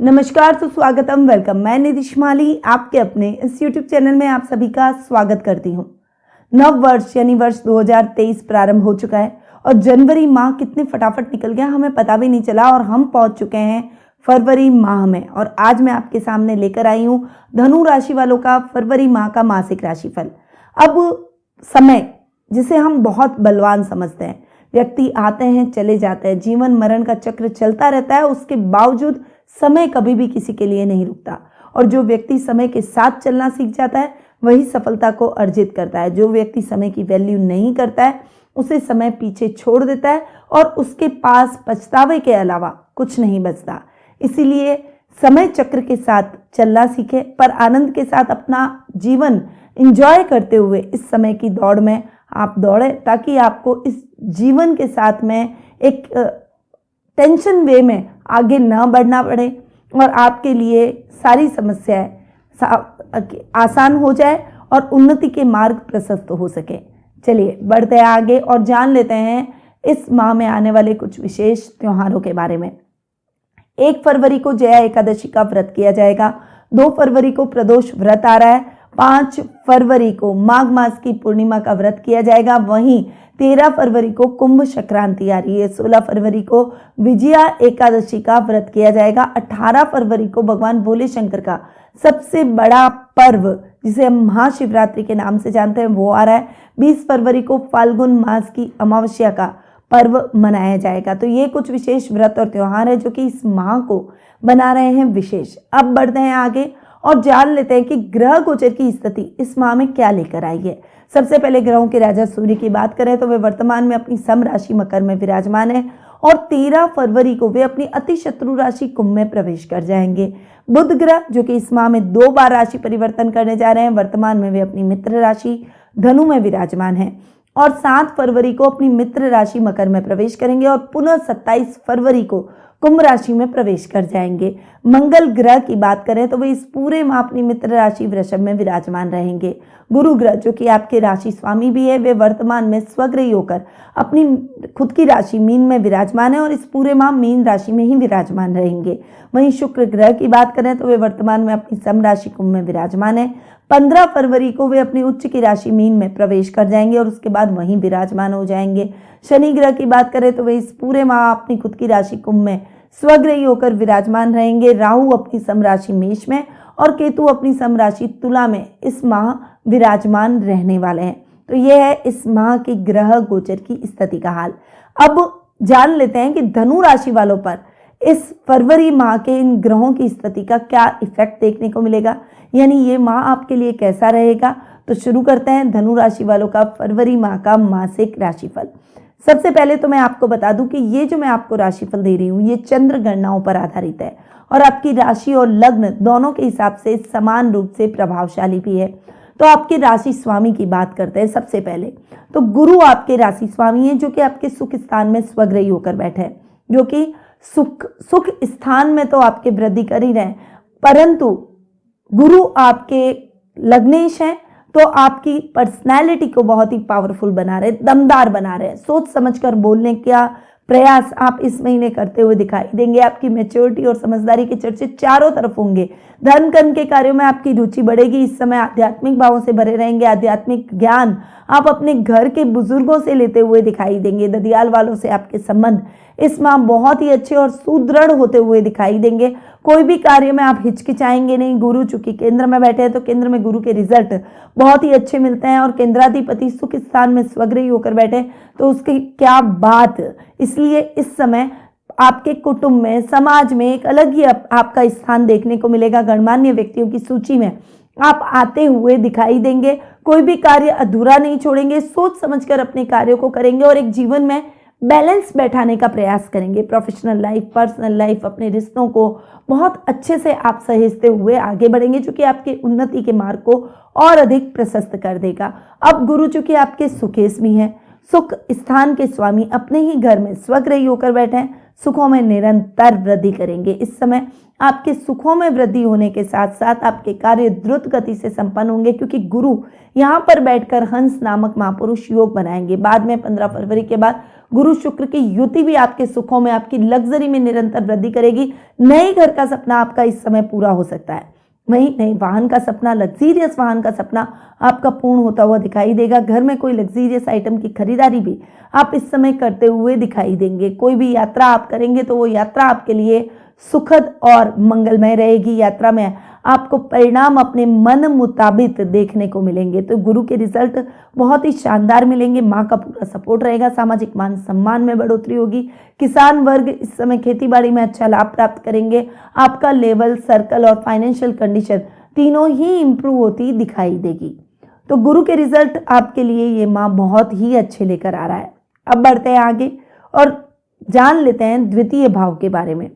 नमस्कार, सुस्वागतम, वेलकम। मैं निधि शिमाली आपके अपने इस यूट्यूब चैनल में आप सभी का स्वागत करती हूँ। नव वर्ष यानी वर्ष 2023 प्रारंभ हो चुका है और जनवरी माह कितने फटाफट निकल गया हमें पता भी नहीं चला और हम पहुंच चुके हैं फरवरी माह में। और आज मैं आपके सामने लेकर आई हूँ धनु राशि वालों का फरवरी माह का मासिक राशिफल। अब समय जिसे हम बहुत बलवान समझते हैं, व्यक्ति आते हैं चले जाते हैं, जीवन मरण का चक्र चलता रहता है, उसके बावजूद समय कभी भी किसी के लिए नहीं रुकता। और जो व्यक्ति समय के साथ चलना सीख जाता है वही सफलता को अर्जित करता है। जो व्यक्ति समय की वैल्यू नहीं करता है उसे समय पीछे छोड़ देता है और उसके पास पछतावे के अलावा कुछ नहीं बचता। इसीलिए समय चक्र के साथ चलना सीखे, पर आनंद के साथ अपना जीवन एंजॉय करते हुए इस समय की दौड़ में आप दौड़े, ताकि आपको इस जीवन के साथ में एक टेंशन वे में आगे न बढ़ना पड़े और आपके लिए सारी समस्याएं आसान हो जाए और उन्नति के मार्ग प्रशस्त हो सके। चलिए बढ़ते हैं आगे और जान लेते हैं इस माह में आने वाले कुछ विशेष त्योहारों के बारे में। 1 फरवरी को जया एकादशी का व्रत किया जाएगा। 2 फरवरी को प्रदोष व्रत आ रहा है। 5 फरवरी को माघ मास की पूर्णिमा का व्रत किया जाएगा। वहीं 13 फरवरी को कुंभ संक्रांति आ रही है। 16 फरवरी को विजया एकादशी का व्रत किया जाएगा। 18 फरवरी को भगवान भोले शंकर का सबसे बड़ा पर्व जिसे हम महाशिवरात्रि के नाम से जानते हैं वो आ रहा है। 20 फरवरी को फाल्गुन मास की अमावस्या का पर्व मनाया जाएगा। तो ये कुछ विशेष व्रत और त्योहार है जो कि इस माह को बना रहे हैं विशेष। अब बढ़ते हैं आगे और जान लेते हैं कि ग्रह गोचर की स्थिति इस माह में क्या लेकर आई है। सबसे पहले ग्रहों के राजा सूर्य की बात करें तो वे वर्तमान में अपनी सम राशि मकर में विराजमान है और 13 फरवरी को वे अपनी अति शत्रु राशि कुंभ में प्रवेश कर जाएंगे। बुध ग्रह जो कि इस माह में 2 बार राशि परिवर्तन करने जा रहे हैं, वर्तमान में वे अपनी मित्र राशि धनु में विराजमान है और 7 फरवरी को अपनी मित्र राशि मकर में प्रवेश करेंगे और पुनः 27 फरवरी को कुंभ राशि में प्रवेश कर जाएंगे। मंगल ग्रह की बात करें तो वे इस पूरे माह अपनी मित्र राशि वृषभ में विराजमान रहेंगे। गुरु ग्रह जो कि आपके राशि स्वामी भी है, वे वर्तमान में स्वग्रही होकर अपनी खुद की राशि मीन में विराजमान है और इस पूरे माह मीन राशि में ही विराजमान रहेंगे। वहीं शुक्र ग्रह की बात करें तो वे वर्तमान में अपनी सम राशि कुंभ में विराजमान है। 15 फरवरी को वे अपनी उच्च की राशि मीन में प्रवेश कर जाएंगे और उसके बाद वहीं विराजमान हो जाएंगे। शनि ग्रह की बात करें तो वे इस पूरे माह अपनी खुद की राशि कुंभ में स्वग्रही होकर विराजमान रहेंगे। राहु अपनी सम राशि मेष में और केतु अपनी सम राशि तुला में इस माह विराजमान रहने वाले हैं। तो यह है इस माह की ग्रह गोचर की स्थिति का हाल। अब जान लेते हैं कि धनु राशि वालों पर इस फरवरी माह के इन ग्रहों की स्थिति का क्या इफेक्ट देखने को मिलेगा, यानी ये माह आपके लिए कैसा रहेगा। तो शुरू करते हैं धनु राशि वालों का फरवरी माह का मासिक राशिफल। सबसे पहले तो मैं आपको बता दूं कि ये जो मैं आपको राशिफल दे रही हूँ ये चंद्र गणनाओं पर आधारित है और आपकी राशि और लग्न दोनों के हिसाब से समान रूप से प्रभावशाली भी है। तो आपके राशि स्वामी की बात करते हैं। सबसे पहले तो गुरु आपके राशि स्वामी है जो कि आपके सुख स्थान में स्वग्रही होकर बैठे हैं, जो कि सुख स्थान में तो आपके वृद्धि कर ही रहे हैं, परंतु गुरु आपके लग्नेश हैं तो आपकी पर्सनैलिटी को बहुत ही पावरफुल बना रहे, दमदार बना रहे हैं। सोच समझकर बोलने का प्रयास आप इस महीने करते हुए दिखाई देंगे। आपकी मैच्योरिटी और समझदारी के चर्चे चारों तरफ होंगे। धन कर्म के कार्यों में आपकी रुचि बढ़ेगी। इस समय आध्यात्मिक भावों से भरे रहेंगे। आध्यात्मिक ज्ञान आप अपने घर के बुजुर्गों से लेते हुए दिखाई देंगे। ददियाल वालों से आपके संबंध इस माह बहुत ही अच्छे और सुदृढ़ होते हुए दिखाई देंगे। कोई भी कार्य में आप हिचकिचाएंगे नहीं। गुरु चूंकि केंद्र में बैठे हैं तो केंद्र में गुरु के रिजल्ट बहुत ही अच्छे मिलते हैं और केंद्राधिपति सुख स्थान में स्वग्रही होकर बैठे तो उसकी क्या बात। इसलिए इस समय आपके कुटुंब में, समाज में एक अलग ही आपका स्थान देखने को मिलेगा। गणमान्य व्यक्तियों की सूची में आप आते हुए दिखाई देंगे। कोई भी कार्य अधूरा नहीं छोड़ेंगे। सोच समझकर अपने कार्यों को करेंगे और एक जीवन में बैलेंस बैठाने का प्रयास करेंगे। प्रोफेशनल लाइफ, पर्सनल लाइफ, अपने रिश्तों को बहुत अच्छे से आप सहेजते हुए आगे बढ़ेंगे, जो कि आपके उन्नति के मार्ग को और अधिक प्रशस्त कर देगा। अब गुरु चूंकि आपके सुखेश भी हैं, सुख स्थान के स्वामी अपने ही घर में स्वग्रही होकर बैठे हैं। सुखों में निरंतर वृद्धि करेंगे। इस समय आपके सुखों में वृद्धि होने के साथ साथ आपके कार्य द्रुत गति से संपन्न होंगे, क्योंकि गुरु यहाँ पर बैठकर हंस नामक महापुरुष योग बनाएंगे। बाद में 15 फरवरी के बाद गुरु शुक्र की युति भी आपके सुखों में, आपकी लग्जरी में निरंतर वृद्धि करेगी। नए घर का सपना आपका इस समय पूरा हो सकता है। वहीं नए वाहन का सपना, लग्जीरियस वाहन का सपना आपका पूर्ण होता हुआ दिखाई देगा। घर में कोई लग्जीरियस आइटम की खरीदारी भी आप इस समय करते हुए दिखाई देंगे। कोई भी यात्रा आप करेंगे तो वो यात्रा आपके लिए सुखद और मंगलमय रहेगी। यात्रा में आपको परिणाम अपने मन मुताबिक देखने को मिलेंगे। तो गुरु के रिजल्ट बहुत ही शानदार मिलेंगे। माँ का पूरा सपोर्ट रहेगा। सामाजिक मान सम्मान में बढ़ोतरी होगी। किसान वर्ग इस समय खेतीबाड़ी में अच्छा लाभ प्राप्त करेंगे। आपका लेवल, सर्कल और फाइनेंशियल कंडीशन तीनों ही इंप्रूव होती दिखाई देगी। तो गुरु के रिजल्ट आपके लिए ये माह बहुत ही अच्छे लेकर आ रहा है। अब बढ़ते हैं आगे और जान लेते हैं द्वितीय भाव के बारे में।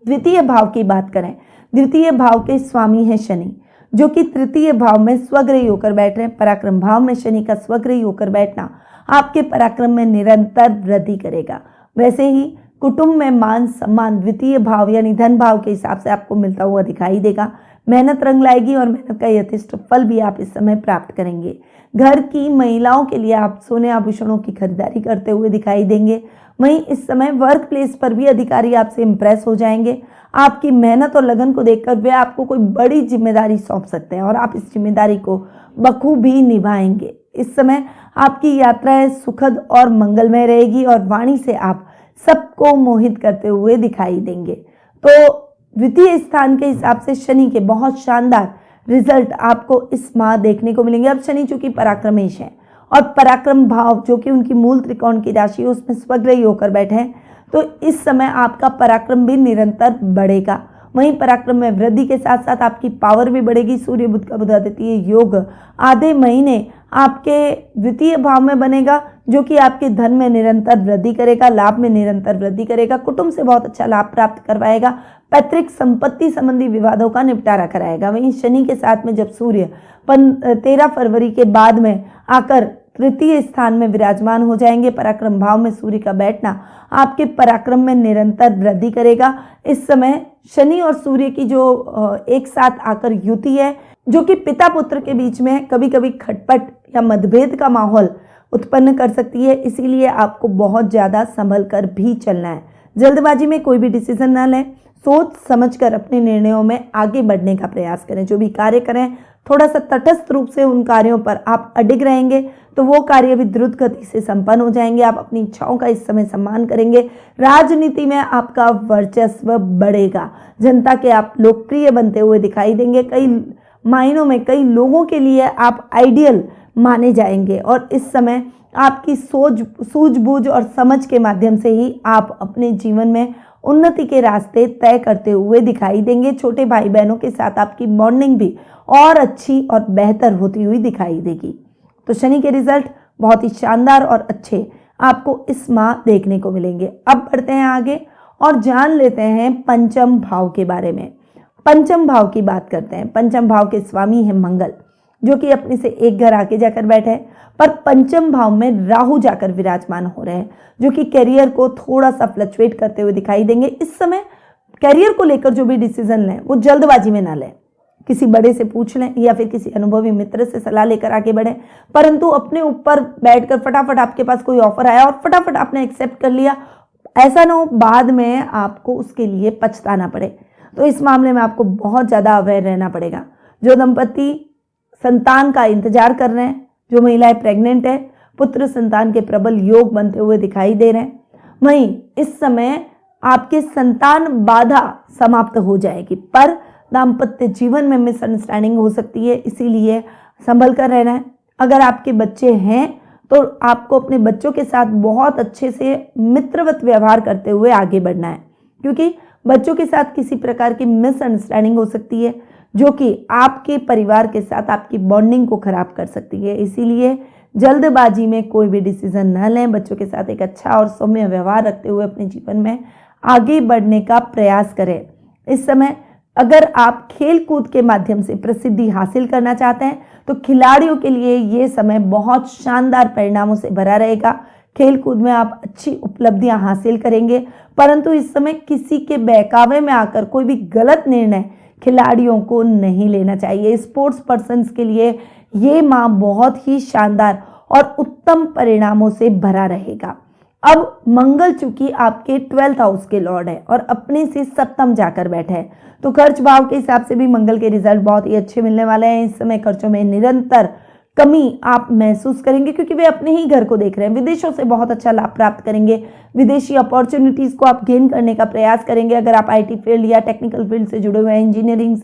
द्वितीय भाव की बात करें, द्वितीय भाव के स्वामी हैं शनि, जो कि तृतीय भाव में स्वग्रही होकर बैठ रहे हैं। पराक्रम भाव में शनि का स्वग्रही होकर बैठना आपके पराक्रम में निरंतर वृद्धि करेगा। वैसे ही कुटुंब में मान सम्मान द्वितीय भाव यानी धन भाव के हिसाब से आपको मिलता हुआ दिखाई देगा। मेहनत रंग लाएगी और मेहनत का यथेष्ट फल भी आप इस समय प्राप्त करेंगे। घर की महिलाओं के लिए आप सोने आभूषणों की खरीदारी करते हुए दिखाई देंगे। वहीं इस समय वर्क प्लेस पर भी अधिकारी आपसे इंप्रेस हो जाएंगे। आपकी मेहनत और लगन को देखकर वे आपको कोई बड़ी जिम्मेदारी सौंप सकते हैं और आप इस जिम्मेदारी को बखूबी निभाएंगे। इस समय आपकी यात्राएं सुखद और मंगलमय रहेगी और वाणी से आप सबको मोहित करते हुए दिखाई देंगे। तो द्वितीय स्थान के हिसाब से शनि के बहुत शानदार रिजल्ट आपको इस माह देखने को मिलेंगे। अब शनि चूंकि पराक्रमेश है और पराक्रम भाव जो कि उनकी मूल त्रिकोण की राशि है उसमें स्वग्रही होकर बैठे हैं, तो इस समय आपका पराक्रम भी निरंतर बढ़ेगा। वहीं पराक्रम में वृद्धि के साथ साथ आपकी पावर भी बढ़ेगी। सूर्य बुध का बुधादित्य योग आधे महीने आपके द्वितीय भाव में बनेगा, जो कि आपके धन में निरंतर वृद्धि करेगा, लाभ में निरंतर वृद्धि करेगा, कुटुंब से बहुत अच्छा लाभ प्राप्त करवाएगा, पैतृक संपत्ति संबंधी विवादों का निपटारा कराएगा। वहीं शनि के साथ में जब सूर्य 13 फरवरी के बाद में आकर तृतीय स्थान में विराजमान हो जाएंगे, पराक्रम भाव में सूर्य का बैठना आपके पराक्रम में निरंतर वृद्धि करेगा। इस समय शनि और सूर्य की जो एक साथ आकर युति है, जो कि पिता पुत्र के बीच में कभी कभी खटपट या मतभेद का माहौल उत्पन्न कर सकती है, इसीलिए आपको बहुत ज़्यादा संभल कर भी चलना है। जल्दबाजी में कोई भी डिसीजन ना लें, सोच समझकर अपने निर्णयों में आगे बढ़ने का प्रयास करें। जो भी कार्य करें थोड़ा सा तटस्थ रूप से उन कार्यों पर आप अडिग रहेंगे तो वो कार्य भी द्रुत गति से संपन्न हो जाएंगे। आप अपनी इच्छाओं का इस समय सम्मान करेंगे। राजनीति में आपका वर्चस्व बढ़ेगा। जनता के आप लोकप्रिय बनते हुए दिखाई देंगे। कई मायनों में कई लोगों के लिए आप आइडियल माने जाएंगे और इस समय आपकी सूझबूझ और समझ के माध्यम से ही आप अपने जीवन में उन्नति के रास्ते तय करते हुए दिखाई देंगे। छोटे भाई बहनों के साथ आपकी बॉन्डिंग भी और अच्छी और बेहतर होती हुई दिखाई देगी। तो शनि के रिजल्ट बहुत ही शानदार और अच्छे आपको इस माह देखने को मिलेंगे। अब बढ़ते हैं आगे और जान लेते हैं पंचम भाव के बारे में। पंचम भाव की बात करते हैं। पंचम भाव के स्वामी है मंगल, जो कि अपने से एक घर आके जाकर बैठे हैं, पर पंचम भाव में राहु जाकर विराजमान हो रहे हैं, जो कि करियर को थोड़ा सा फ्लक्चुएट करते हुए दिखाई देंगे। इस समय करियर को लेकर जो भी डिसीजन लें वो जल्दबाजी में ना लें, किसी बड़े से पूछ लें या फिर किसी अनुभवी मित्र से सलाह लेकर आगे बढ़ें, परंतु अपने ऊपर बैठकर फटाफट आपके पास कोई ऑफर आया और फटाफट आपने एक्सेप्ट कर लिया, ऐसा ना हो बाद में आपको उसके लिए पछताना पड़े। तो इस मामले में आपको बहुत ज़्यादा अवेयर रहना पड़ेगा। जो दंपति संतान का इंतजार कर रहे हैं, जो महिलाएं प्रेग्नेंट है, पुत्र संतान के प्रबल योग बनते हुए दिखाई दे रहे हैं। वहीं इस समय आपके संतान बाधा समाप्त हो जाएगी, पर दाम्पत्य जीवन में मिसअंडरस्टैंडिंग हो सकती है, इसीलिए संभल कर रहना है। अगर आपके बच्चे हैं तो आपको अपने बच्चों के साथ बहुत अच्छे से मित्रवत व्यवहार करते हुए आगे बढ़ना है, क्योंकि बच्चों के साथ किसी प्रकार की मिसअंडरस्टैंडिंग हो सकती है जो कि आपके परिवार के साथ आपकी बॉन्डिंग को खराब कर सकती है। इसीलिए जल्दबाजी में कोई भी डिसीजन न लें। बच्चों के साथ एक अच्छा और सौम्य व्यवहार रखते हुए अपने जीवन में आगे बढ़ने का प्रयास करें। इस समय अगर आप खेल कूद के माध्यम से प्रसिद्धि हासिल करना चाहते हैं तो खिलाड़ियों के लिए ये समय बहुत शानदार परिणामों से भरा रहेगा। खेल कूद में आप अच्छी उपलब्धियां हासिल करेंगे, परंतु इस समय किसी के बहकावे में आकर कोई भी गलत निर्णय खिलाड़ियों को नहीं लेना चाहिए। स्पोर्ट्स पर्सन्स के लिए ये माह बहुत ही शानदार और उत्तम परिणामों से भरा रहेगा। अब मंगल चूंकि आपके 12th हाउस के लॉर्ड है और अपने से सप्तम जाकर बैठे हैं, तो खर्च भाव के हिसाब से भी मंगल के रिजल्ट बहुत ही अच्छे मिलने वाले हैं। इस समय खर्चों में निरंतर कमी आप महसूस करेंगे क्योंकि वे अपने ही घर को देख रहे हैं। विदेशों से बहुत अच्छा लाभ प्राप्त करेंगे। विदेशी अपॉर्चुनिटीज को आप गेन करने का प्रयास करेंगे। अगर आप आईटी फील्ड या टेक्निकल फील्ड से जुड़े हुए हैं, इंजीनियरिंग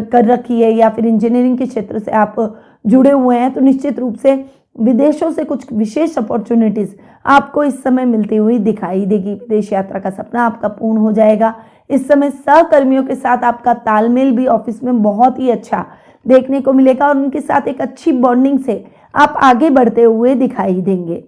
कर रखी है या फिर इंजीनियरिंग के क्षेत्र से आप जुड़े हुए हैं, तो निश्चित रूप से विदेशों से कुछ विशेष अपॉर्चुनिटीज आपको इस समय मिलती हुई दिखाई देगी। विदेश यात्रा का सपना आपका पूर्ण हो जाएगा। इस समय सहकर्मियों के साथ आपका तालमेल भी ऑफिस में बहुत ही अच्छा देखने को मिलेगा और उनके साथ एक अच्छी बॉन्डिंग से आप आगे बढ़ते हुए दिखाई देंगे।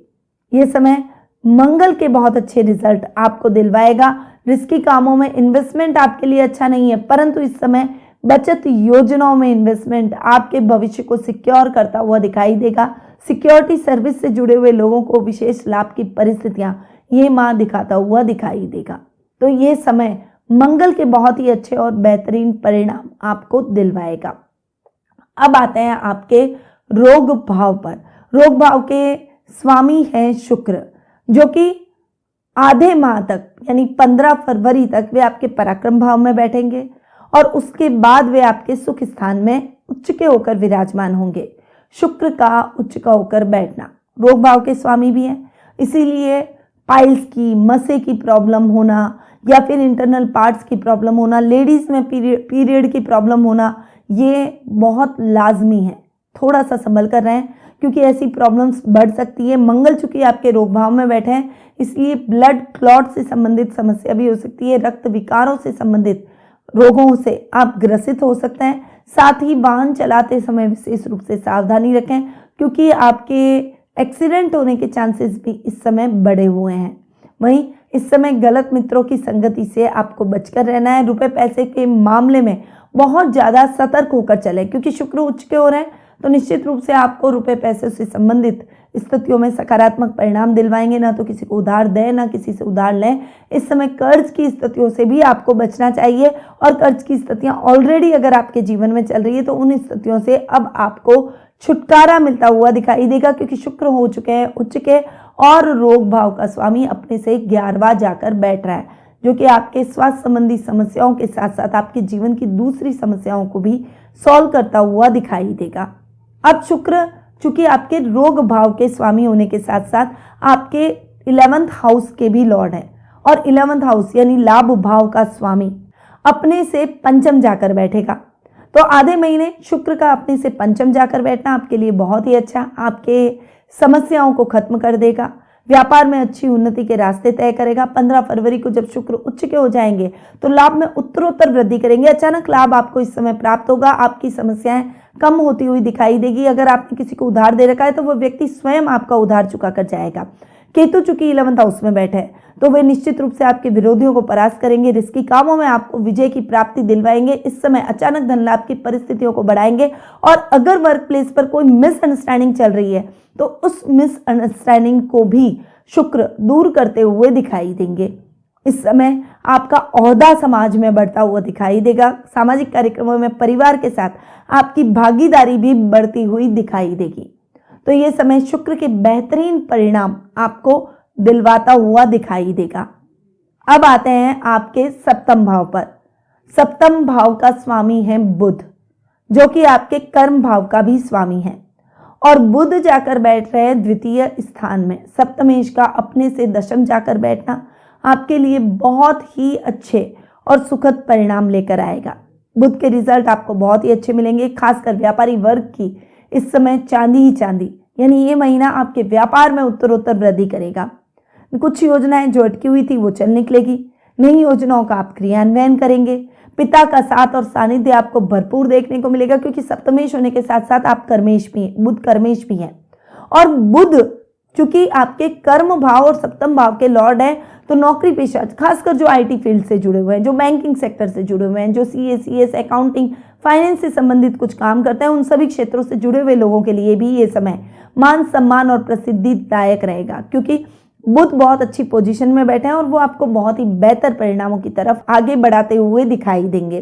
ये समय मंगल के बहुत अच्छे रिजल्ट आपको दिलवाएगा। रिस्की कामों में इन्वेस्टमेंट आपके लिए अच्छा नहीं है, परंतु इस समय बचत योजनाओं में इन्वेस्टमेंट आपके भविष्य को सिक्योर करता हुआ दिखाई देगा। सिक्योरिटी सर्विस से जुड़े हुए लोगों को विशेष लाभ की परिस्थितियां ये माह दिखाता हुआ दिखाई देगा। तो ये समय मंगल के बहुत ही अच्छे और बेहतरीन परिणाम आपको दिलवाएगा। अब आते हैं आपके रोग भाव पर। रोग भाव के स्वामी हैं शुक्र, जो कि आधे माह तक यानी 15 फरवरी तक वे आपके पराक्रम भाव में बैठेंगे और उसके बाद वे आपके सुख स्थान में उच्च के होकर विराजमान होंगे। शुक्र का उच्च का होकर बैठना रोग भाव के स्वामी भी हैं, इसीलिए पाइल्स की, मसे की प्रॉब्लम होना या फिर इंटरनल पार्ट्स की प्रॉब्लम होना, लेडीज में पीरियड की प्रॉब्लम होना, ये बहुत लाजमी है। थोड़ा सा संभल कर रहें क्योंकि ऐसी प्रॉब्लम्स बढ़ सकती है। मंगल चूंकि आपके रोग भाव में बैठे हैं, इसलिए ब्लड क्लॉट से संबंधित समस्या भी हो सकती है। रक्त विकारों से संबंधित रोगों से आप ग्रसित हो सकते हैं। साथ ही वाहन चलाते समय विशेष रूप से सावधानी रखें क्योंकि आपके एक्सीडेंट होने के चांसेस भी इस समय बढ़े हुए हैं। वहीं इस समय गलत मित्रों की संगति से आपको बचकर रहना है। रुपए पैसे के मामले में बहुत ज़्यादा सतर्क होकर चलें क्योंकि शुक्र उच्च के हो रहे हैं, तो निश्चित रूप से आपको रुपए पैसे से संबंधित स्थितियों में सकारात्मक परिणाम दिलवाएंगे। ना तो किसी को उधार दें, ना किसी से उधार लें। इस समय कर्ज की स्थितियों से भी आपको बचना चाहिए और कर्ज की स्थितियां ऑलरेडी अगर आपके जीवन में चल रही है तो उन स्थितियों से अब आपको छुटकारा मिलता हुआ दिखाई देगा क्योंकि शुक्र हो चुके हैं उच्च के और रोग भाव का स्वामी अपने से 11वां जाकर बैठ रहा है, जो कि आपके स्वास्थ्य संबंधी समस्याओं के साथ साथ आपके जीवन की दूसरी समस्याओं को भी सॉल्व करता हुआ दिखाई देगा। अब शुक्र चूंकि आपके रोग भाव के स्वामी होने के साथ साथ आपके 11th हाउस के भी लॉर्ड हैं और 11th हाउस यानी लाभ भाव का स्वामी अपने से पंचम जाकर बैठेगा। तो आधे महीने शुक्र का अपने से पंचम जाकर बैठना आपके लिए बहुत ही अच्छा, आपके समस्याओं को खत्म कर देगा। व्यापार में अच्छी उन्नति के रास्ते तय करेगा। 15 फरवरी को जब शुक्र उच्च के हो जाएंगे तो लाभ में उत्तरोत्तर वृद्धि करेंगे। अचानक लाभ आपको इस समय प्राप्त होगा। आपकी समस्याएं कम होती हुई दिखाई देगी। अगर आपने किसी को उधार दे रखा है तो वह व्यक्ति स्वयं आपका उधार चुका कर जाएगा। केतु चूंकि 11th हाउस में बैठे हैं तो वे निश्चित रूप से आपके विरोधियों को परास्त करेंगे। रिस्की कामों में आपको विजय की प्राप्ति दिलवाएंगे। इस समय अचानक धन लाभ की परिस्थितियों को बढ़ाएंगे और अगर वर्क प्लेस पर कोई मिसअंडरस्टैंडिंग चल रही है तो उस मिसअंडरस्टैंडिंग को भी शुक्र दूर करते हुए दिखाई देंगे। इस समय आपका ओहदा समाज में बढ़ता हुआ दिखाई देगा। सामाजिक कार्यक्रमों में परिवार के साथ आपकी भागीदारी भी बढ़ती हुई दिखाई देगी। तो ये समय शुक्र के बेहतरीन परिणाम आपको दिलवाता हुआ दिखाई देगा। अब आते हैं आपके सप्तम भाव पर। सप्तम भाव का स्वामी है बुध, जो कि आपके कर्म भाव का भी स्वामी है और बुध जाकर बैठ रहे हैं द्वितीय स्थान में। सप्तमेश का अपने से दशम जाकर बैठना आपके लिए बहुत ही अच्छे और सुखद परिणाम लेकर आएगा। बुध के रिजल्ट आपको बहुत ही अच्छे मिलेंगे। खासकर व्यापारी वर्ग की इस समय चांदी ही चांदी, यानी ये महीना आपके व्यापार में उत्तरोत्तर वृद्धि करेगा। कुछ योजनाएं जो अटकी हुई थी वो चल निकलेगी। नई योजनाओं का आप क्रियान्वयन करेंगे। पिता का साथ और सानिध्य आपको भरपूर देखने को मिलेगा क्योंकि सप्तमेश होने के साथ साथ आप कर्मेश भी, बुध कर्मेश भी हैं। और बुध चूंकि आपके कर्म भाव और सप्तम भाव के लॉर्ड हैं, तो नौकरी पेशा खासकर जो आईटी फील्ड से जुड़े हुए हैं, जो बैंकिंग सेक्टर से जुड़े हुए हैं, जो सीए, सीएस, अकाउंटिंग, फाइनेंस से संबंधित कुछ काम करते हैं, उन सभी क्षेत्रों से जुड़े हुए लोगों के लिए भी ये समय मान सम्मान और प्रसिद्धिदायक रहेगा, क्योंकि बुध बहुत अच्छी पोजीशन में बैठे हैं और वो आपको बहुत ही बेहतर परिणामों की तरफ आगे बढ़ाते हुए दिखाई देंगे।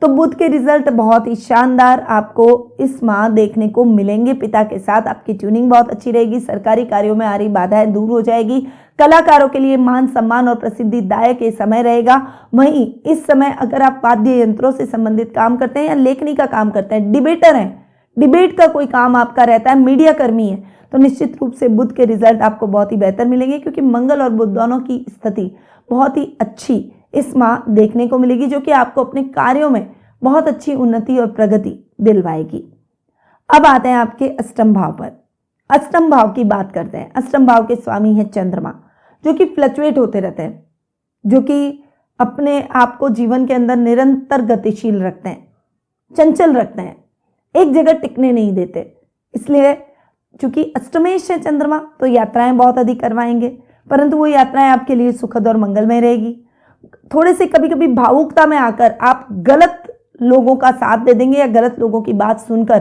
तो बुध के रिजल्ट बहुत ही शानदार आपको इस माह देखने को मिलेंगे। पिता के साथ आपकी ट्यूनिंग बहुत अच्छी रहेगी, सरकारी कार्यों में आ रही बाधाएं दूर हो जाएगी, कलाकारों के लिए मान सम्मान और प्रसिद्धिदायक ये समय रहेगा। वहीं इस समय अगर आप वाद्य यंत्रों से संबंधित काम करते हैं या लेखनी का काम करते हैं, डिबेटर हैं, डिबेट का कोई काम आपका रहता है, मीडिया कर्मी है, तो निश्चित रूप से बुध के रिजल्ट आपको बहुत ही बेहतर मिलेंगे, क्योंकि मंगल और बुध दोनों की स्थिति बहुत ही अच्छी इस माह देखने को मिलेगी, जो कि आपको अपने कार्यों में बहुत अच्छी उन्नति और प्रगति दिलवाएगी। अब आते हैं आपके अष्टम भाव पर। अष्टम भाव की बात करते हैं। अष्टम भाव के स्वामी है चंद्रमा, जो कि फ्लक्चुएट होते रहते हैं, जो कि अपने आप को जीवन के अंदर निरंतर गतिशील रखते हैं, चंचल रखते हैं, एक जगह टिकने नहीं देते। इसलिए चूंकि अष्टमेश है चंद्रमा, तो यात्राएं बहुत अधिक करवाएंगे, परंतु वो यात्राएं आपके लिए सुखद और मंगलमय रहेगी। थोड़े से कभी कभी भावुकता में आकर आप गलत लोगों का साथ दे देंगे या गलत लोगों की बात सुनकर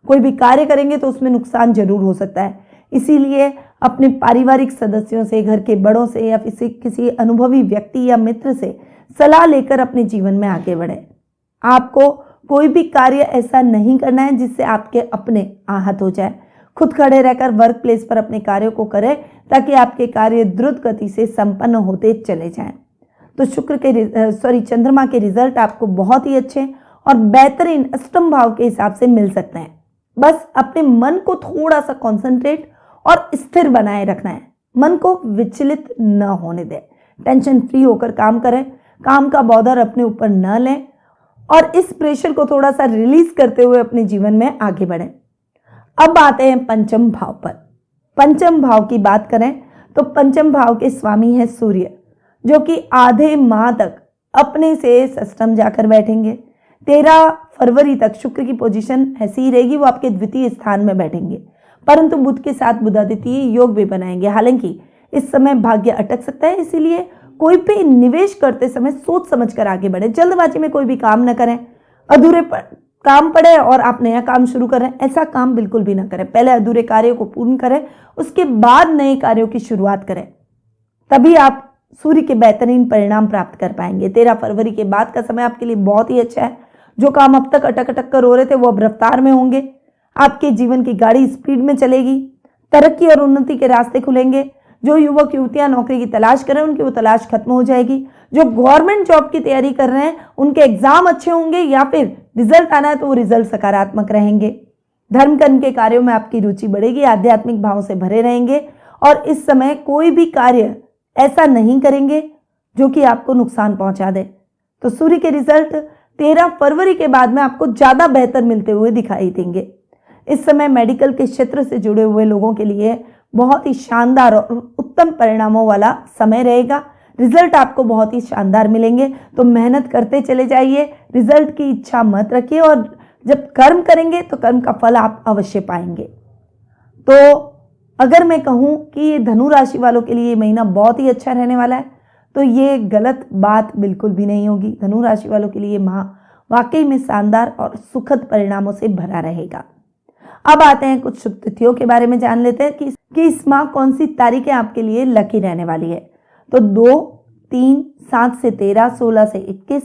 कोई भी कार्य करेंगे तो उसमें नुकसान जरूर हो सकता है। इसीलिए अपने पारिवारिक सदस्यों से, घर के बड़ों से या किसी अनुभवी व्यक्ति या मित्र से सलाह लेकर अपने जीवन में आगे बढ़े। आपको कोई भी कार्य ऐसा नहीं करना है जिससे आपके अपने आहत हो जाए। खुद खड़े रहकर वर्क प्लेस पर अपने कार्यों को करें, ताकि आपके कार्य द्रुत गति से संपन्न होते चले जाएं। तो चंद्रमा के रिजल्ट आपको बहुत ही अच्छे और बेहतरीन अष्टम भाव के हिसाब से मिल सकते हैं। बस अपने मन को थोड़ा सा कंसंट्रेट और स्थिर बनाए रखना है, मन को विचलित न होने दें, टेंशन फ्री होकर काम करें, काम का बॉर्डर अपने ऊपर न लें और इस प्रेशर को थोड़ा सा रिलीज करते हुए अपने जीवन में आगे बढ़ें। अब आते हैं पंचम भाव पर। पंचम भाव की बात करें तो पंचम भाव के स्वामी है सूर्य, जो कि आधे माह तक अपने से षष्ठम जाकर बैठेंगे। 13 फरवरी तक शुक्र की पोजीशन ऐसी ही रहेगी, वो आपके द्वितीय स्थान में बैठेंगे, परंतु बुध के साथ बुधादित्य योग भी बनाएंगे। हालांकि इस समय भाग्य अटक सकता है, इसीलिए कोई भी निवेश करते समय सोच समझकर आगे बढ़े। जल्दबाजी में कोई भी काम न करें, अधूरे काम पड़े और आप नया काम शुरू करें, ऐसा काम बिल्कुल भी ना करें। पहले अधूरे कार्यों को पूर्ण करें, उसके बाद नए कार्यों की शुरुआत करें, तभी आप सूर्य के बेहतरीन परिणाम प्राप्त कर पाएंगे। 13 फरवरी के बाद का समय आपके लिए बहुत ही अच्छा है। जो काम अब तक अटक अटक कर हो रहे थे वो अब रफ्तार में होंगे। आपके जीवन की गाड़ी स्पीड में चलेगी, तरक्की और उन्नति के रास्ते खुलेंगे। जो युवक युवतियां नौकरी की तलाश कर रहे हैं उनकी वो तलाश खत्म हो जाएगी। जो गवर्नमेंट जॉब की तैयारी कर रहे हैं उनके एग्जाम अच्छे होंगे, या फिर रिजल्ट आना है तो वो रिजल्ट सकारात्मक रहेंगे। धर्म कर्म के कार्यों में आपकी रुचि बढ़ेगी, आध्यात्मिक भाव से भरे रहेंगे और इस समय कोई भी कार्य ऐसा नहीं करेंगे जो कि आपको नुकसान पहुंचा दे। तो सूर्य के रिजल्ट 13 फरवरी के बाद में आपको ज्यादा बेहतर मिलते हुए दिखाई देंगे। इस समय मेडिकल के क्षेत्र से जुड़े हुए लोगों के लिए बहुत ही शानदार और उत्तम परिणामों वाला समय रहेगा। रिजल्ट आपको बहुत ही शानदार मिलेंगे, तो मेहनत करते चले जाइए, रिजल्ट की इच्छा मत रखिए और जब कर्म करेंगे तो कर्म का फल आप अवश्य पाएंगे। तो अगर मैं कहूँ कि ये धनु राशि वालों के लिए ये महीना बहुत ही अच्छा रहने वाला है, तो ये गलत बात बिल्कुल भी नहीं होगी। धनु राशि वालों के लिए माह वाकई में शानदार और सुखद परिणामों से भरा रहेगा। अब आते हैं कुछ शुभ तिथियों के बारे में जान लेते हैं कि इस माह कौन सी तारीखें आपके लिए लकी रहने वाली है। तो 2, 3, 7 से 13, 16 से 21,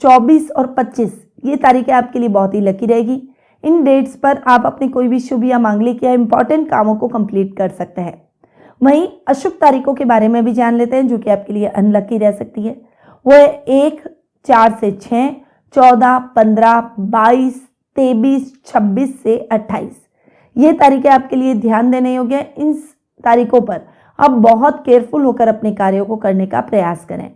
24 और 25 ये तारीखें आपके लिए बहुत ही लकी रहेगी। इन डेट्स पर आप अपने कोई भी शुभ या मांगलिक या इंपॉर्टेंट कामों को कंप्लीट कर सकते हैं। वहीं अशुभ तारीखों के बारे में भी जान लेते हैं जो कि आपके लिए अनलकी रह सकती है। वो है 1, 4 से 6, 14, 15, 22, 23, 26 से 28। ये तारीखें आपके लिए ध्यान देने योग्य है। इन तारीखों पर आप बहुत केयरफुल होकर अपने कार्यों को करने का प्रयास करें।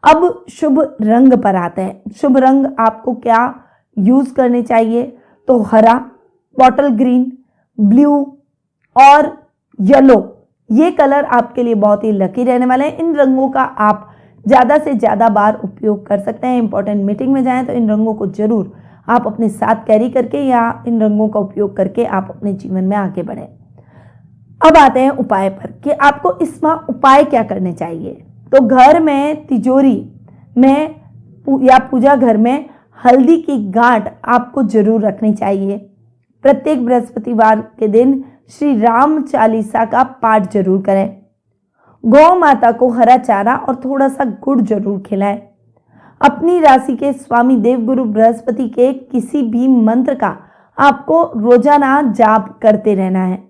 अब शुभ रंग पर आते हैं। शुभ रंग आपको क्या यूज करने चाहिए, तो हरा, बॉटल ग्रीन, ब्लू और येलो ये कलर आपके लिए बहुत ही लकी रहने वाले हैं। इन रंगों का आप ज़्यादा से ज़्यादा बार उपयोग कर सकते हैं। इंपॉर्टेंट मीटिंग में जाएं तो इन रंगों को जरूर आप अपने साथ कैरी करके या इन रंगों का उपयोग करके आप अपने जीवन में आगे बढ़ें। अब आते हैं उपाय पर कि आपको इस माह उपाय क्या करने चाहिए। तो घर में, तिजोरी में या पूजा घर में हल्दी की गांठ आपको जरूर रखनी चाहिए। प्रत्येक बृहस्पतिवार के दिन श्री राम चालीसा का पाठ जरूर करें। गौ माता को हरा चारा और थोड़ा सा गुड़ जरूर खिलाएं। अपनी राशि के स्वामी देवगुरु बृहस्पति के किसी भी मंत्र का आपको रोजाना जाप करते रहना है।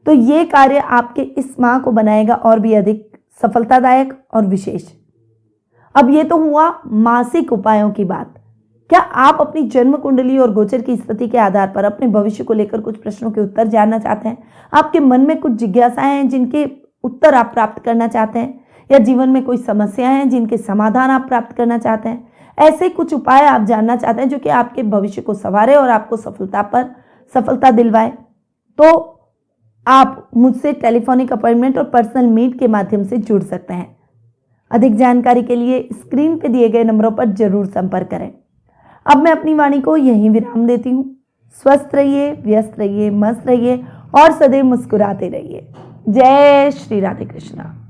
तो ये कार्य आपके इस माह को बनाएगा और भी अधिक सफलतादायक और विशेष। अब ये तो हुआ मासिक उपायों की बात। क्या आप अपनी जन्म कुंडली और गोचर की स्थिति के आधार पर अपने भविष्य को लेकर कुछ प्रश्नों के उत्तर जानना चाहते हैं? आपके मन में कुछ जिज्ञासाएं हैं जिनके उत्तर आप प्राप्त करना चाहते हैं, या जीवन में कोई समस्याएं हैं जिनके समाधान आप प्राप्त करना चाहते हैं? ऐसे कुछ उपाय आप जानना चाहते हैं जो कि आपके भविष्य को संवारे और आपको सफलता दिलवाए, तो आप मुझसे टेलीफोनिक अपॉइंटमेंट और पर्सनल मीट के माध्यम से जुड़ सकते हैं। अधिक जानकारी के लिए स्क्रीन पर दिए गए नंबरों पर जरूर संपर्क करें। अब मैं अपनी वाणी को यहीं विराम देती हूँ। स्वस्थ रहिए, व्यस्त रहिए, मस्त रहिए और सदैव मुस्कुराते रहिए। जय श्री राधे कृष्णा।